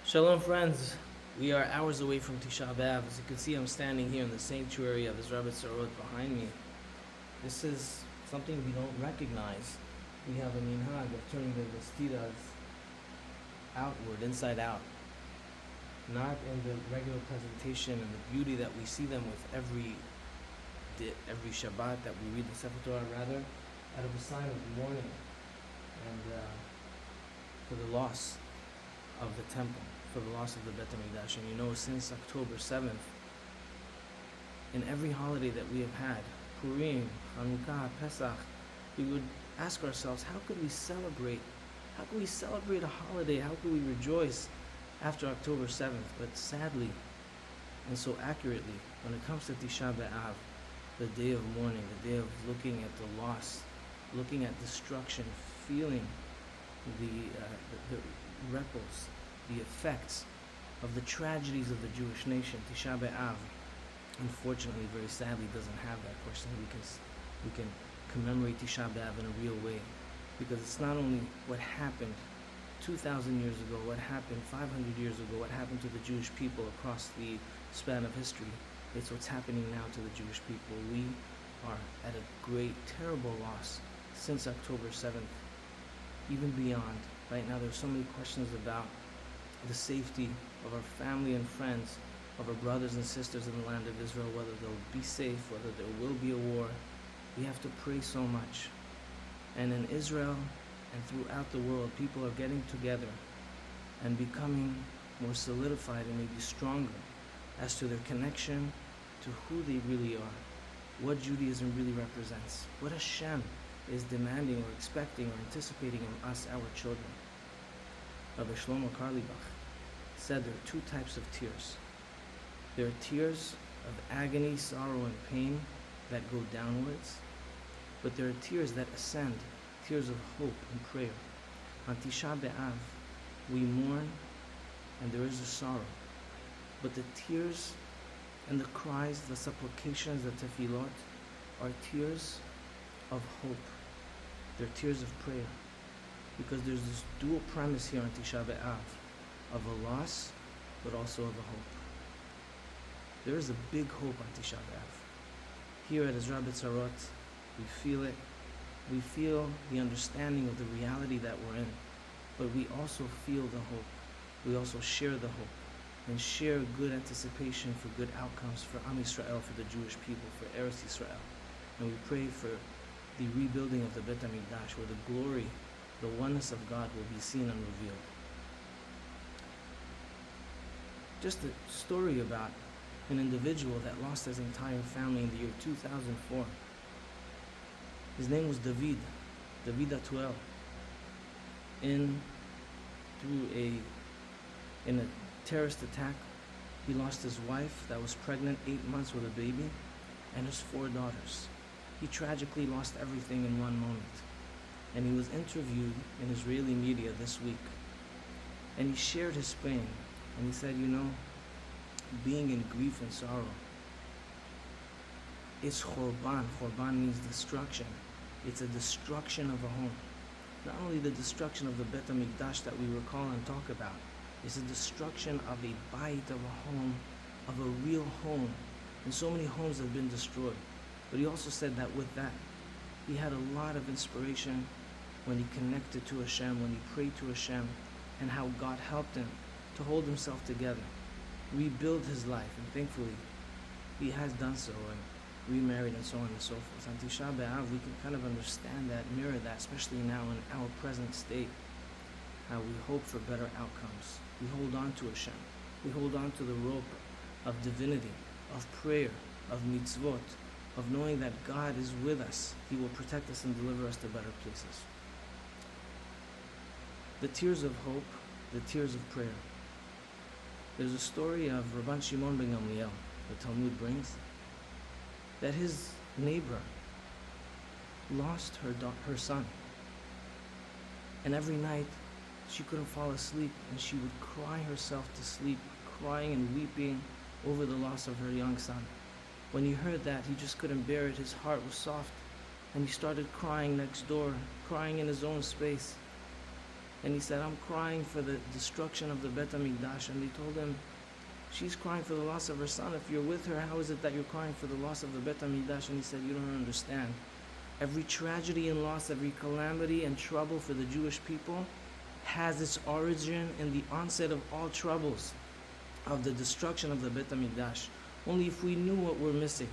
Shalom, friends. We are hours away from Tisha Be'Av. As you can see, I'm standing here in the sanctuary of his Rabbi behind me. This is something we don't recognize. We have a minhag of turning the vestidas outward, inside out, not in the regular presentation and the beauty that we see them with every Shabbat that we read the Sefer Torah, rather out of a sign of mourning and for the loss of the temple, for the loss of the Bet HaMikdash. And you know, since October 7th, in every holiday that we have had, Purim, Hanukkah, Pesach, we would ask ourselves, how could we celebrate? How could we celebrate a holiday? How could we rejoice after October 7th? But sadly, and so accurately, when it comes to Tisha Be'Av, the day of mourning, the day of looking at the loss, looking at destruction, feeling the ripples, the effects of the tragedies of the Jewish nation. Tisha Be'Av, unfortunately, very sadly, doesn't have that. Fortunately, we can commemorate Tisha Be'Av in a real way, because it's not only what happened 2,000 years ago, what happened 500 years ago, what happened to the Jewish people across the span of history. It's what's happening now to the Jewish people. We are at a great, terrible loss since October 7th, even beyond. Right now, there's so many questions about the safety of our family and friends, of our brothers and sisters in the land of Israel, whether they'll be safe, whether there will be a war. We have to pray so much. And in Israel and throughout the world, people are getting together and becoming more solidified and maybe stronger as to their connection to who they really are, what Judaism really represents, what Hashem is demanding or expecting or anticipating in us, our children. Rabbi said there are two types of tears. There are tears of agony, sorrow, and pain that go downwards, but there are tears that ascend, tears of hope and prayer. On Tisha Be'Av, we mourn and there is a sorrow, but the tears and the cries, the supplications, the tefillot are tears of hope. They're tears of prayer, because there's this dual premise here on Tisha Be'Av of a loss, but also of a hope. There is a big hope on Tisha Be'Av. Here at Ezra B'Tzarot, we feel it. We feel the understanding of the reality that we're in, but we also feel the hope. We also share the hope and share good anticipation for good outcomes for Am Yisrael, for the Jewish people, for Eretz Yisrael. And we pray for the rebuilding of the Bet HaMikdash, where the glory, the oneness of God will be seen and revealed. Just a story about an individual that lost his entire family in the year 2004. His name was David Atuel. In a terrorist attack, he lost his wife that was pregnant 8 months with a baby, and his 4 daughters. He tragically lost everything in one moment. And he was interviewed in Israeli media this week. And he shared his pain. And he said, being in grief and sorrow, it's Khorban. Khorban means destruction. It's a destruction of a home. Not only the destruction of the Bet HaMikdash that we recall and talk about, it's a destruction of a bite, of a home, of a real home. And so many homes have been destroyed. But he also said that with that, he had a lot of inspiration when he connected to Hashem, when he prayed to Hashem, and how God helped him to hold himself together, rebuild his life, and thankfully, he has done so, and remarried and so on and so forth. On Tisha Be'Av, we can kind of understand that, mirror that, especially now in our present state, how we hope for better outcomes. We hold on to Hashem. We hold on to the rope of divinity, of prayer, of mitzvot, of knowing that God is with us. He will protect us and deliver us to better places. The tears of hope, the tears of prayer. There's a story of Rabban Shimon ben Gamliel, the Talmud brings, that his neighbor lost her son. And every night she couldn't fall asleep, and she would cry herself to sleep, crying and weeping over the loss of her young son. When he heard that, he just couldn't bear it. His heart was soft, and he started crying next door, crying in his own space. And he said, I'm crying for the destruction of the Bet HaMikdash. And they told him, she's crying for the loss of her son. If you're with her, how is it that you're crying for the loss of the Bet HaMikdash? And he said, you don't understand. Every tragedy and loss, every calamity and trouble for the Jewish people has its origin in the onset of all troubles, of the destruction of the Bet HaMikdash. Only if we knew what we're missing,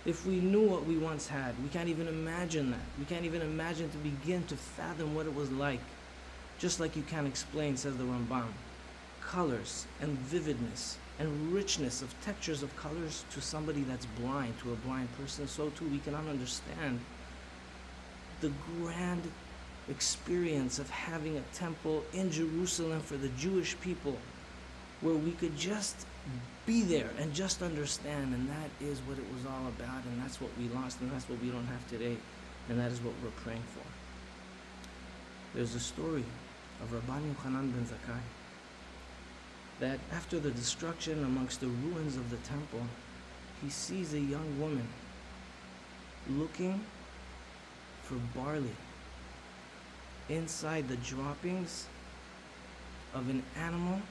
if we knew what we once had, we can't even imagine that. We can't even imagine to begin to fathom what it was like. Just like you can't explain, says the Rambam, colors and vividness and richness of textures of colors to somebody that's blind, to a blind person, so too we cannot understand the grand experience of having a temple in Jerusalem for the Jewish people, where we could just be there and just understand, and that is what it was all about, and that's what we lost, and that's what we don't have today, and that is what we're praying for. There's a story of Rabbi Yochanan ben Zakkai that after the destruction amongst the ruins of the temple, he sees a young woman looking for barley inside the droppings of an animal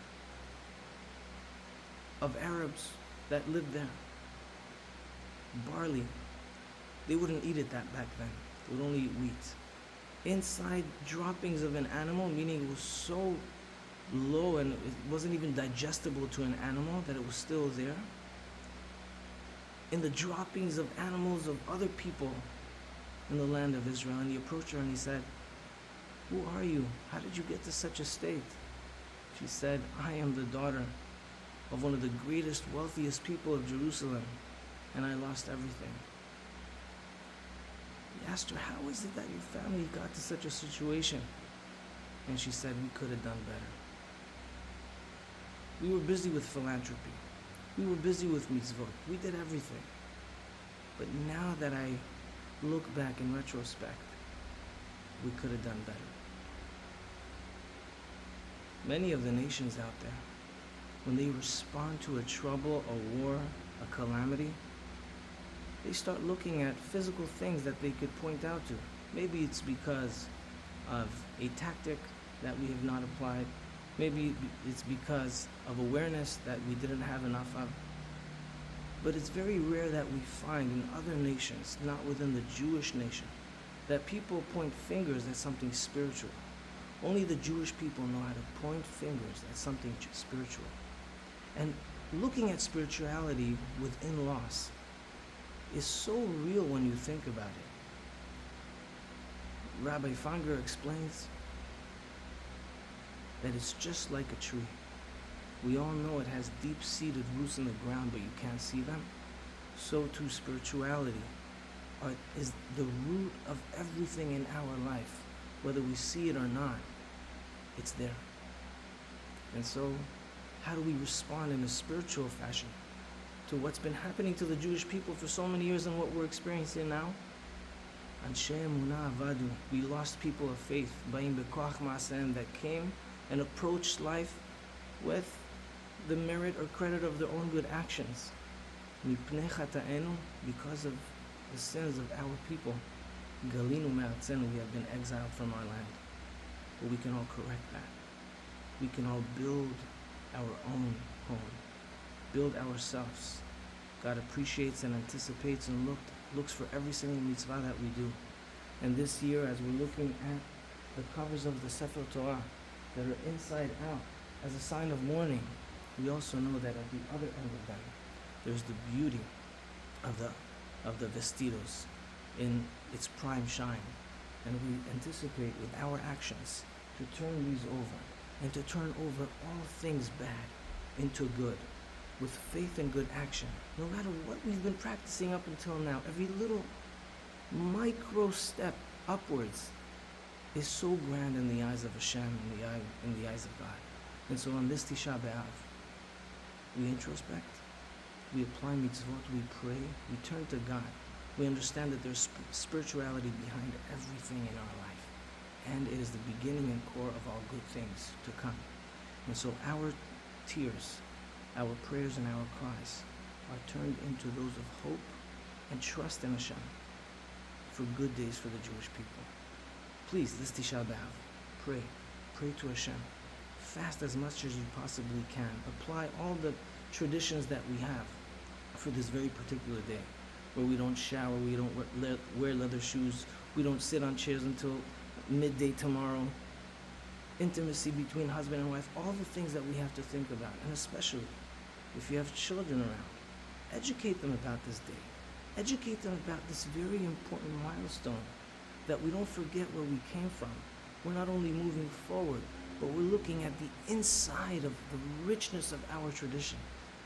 of Arabs that lived there. Barley. They wouldn't eat it that back then. They would only eat wheat. Inside droppings of an animal, meaning it was so low and it wasn't even digestible to an animal that it was still there. In the droppings of animals of other people in the land of Israel. And he approached her and he said, who are you? How did you get to such a state? She said, I am the daughter of one of the greatest, wealthiest people of Jerusalem, and I lost everything. He asked her, how is it that your family got to such a situation? And she said, we could have done better. We were busy with philanthropy. We were busy with mitzvot. We did everything. But now that I look back in retrospect, we could have done better. Many of the nations out there, when they respond to a trouble, a war, a calamity, they start looking at physical things that they could point out to. Maybe it's because of a tactic that we have not applied. Maybe it's because of awareness that we didn't have enough of. But it's very rare that we find in other nations, not within the Jewish nation, that people point fingers at something spiritual. Only the Jewish people know how to point fingers at something spiritual. And looking at spirituality within loss is so real when you think about it. Rabbi Fanger explains that it's just like a tree. We all know it has deep-seated roots in the ground, but you can't see them. So too spirituality is the root of everything in our life. Whether we see it or not, it's there. And so, how do we respond in a spiritual fashion to what's been happening to the Jewish people for so many years and what we're experiencing now? Anshe Emunah Avadu, we lost people of faith, Ba'im Bekoach Ma'asem, that came and approached life with the merit or credit of their own good actions. Mipnei Chata'enu, because of the sins of our people, Galinu Me'atzenu, we have been exiled from our land. But we can all correct that. We can all build our own home, build ourselves. God appreciates and anticipates and looks for every single mitzvah that we do. And this year, as we're looking at the covers of the Sefer Torah that are inside out as a sign of mourning, we also know that at the other end of them, there's the beauty of the vestidos in its prime shine. And we anticipate with our actions to turn these over and to turn over all things bad into good with faith and good action. No matter what we've been practicing up until now, every little micro step upwards is so grand in the eyes of Hashem, in the eyes of God. And so on this Tisha Be'Av, we introspect, we apply mitzvot, we pray, we turn to God. We understand that there's spirituality behind everything in our life. And it is the beginning and core of all good things to come. And so our tears, our prayers and our cries are turned into those of hope and trust in Hashem for good days for the Jewish people. Please, this Tisha B'Av, pray pray to Hashem. Fast as much as you possibly can. Apply all the traditions that we have for this very particular day, where we don't shower, we don't wear leather shoes, we don't sit on chairs until midday tomorrow. Intimacy between husband and wife, all the things that we have to think about, and especially if you have children around, educate them about this day. Educate them about this very important milestone, that we don't forget where we came from. We're not only moving forward, but we're looking at the inside of the richness of our tradition,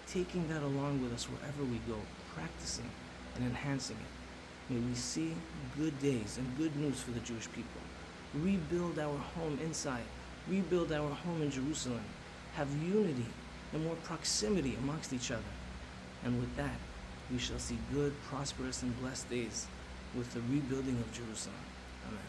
taking that along with us wherever we go, practicing and enhancing it. May we see good days and good news for the Jewish people. Rebuild our home inside. Rebuild our home in Jerusalem. Have unity and more proximity amongst each other. And with that, we shall see good, prosperous, and blessed days with the rebuilding of Jerusalem. Amen.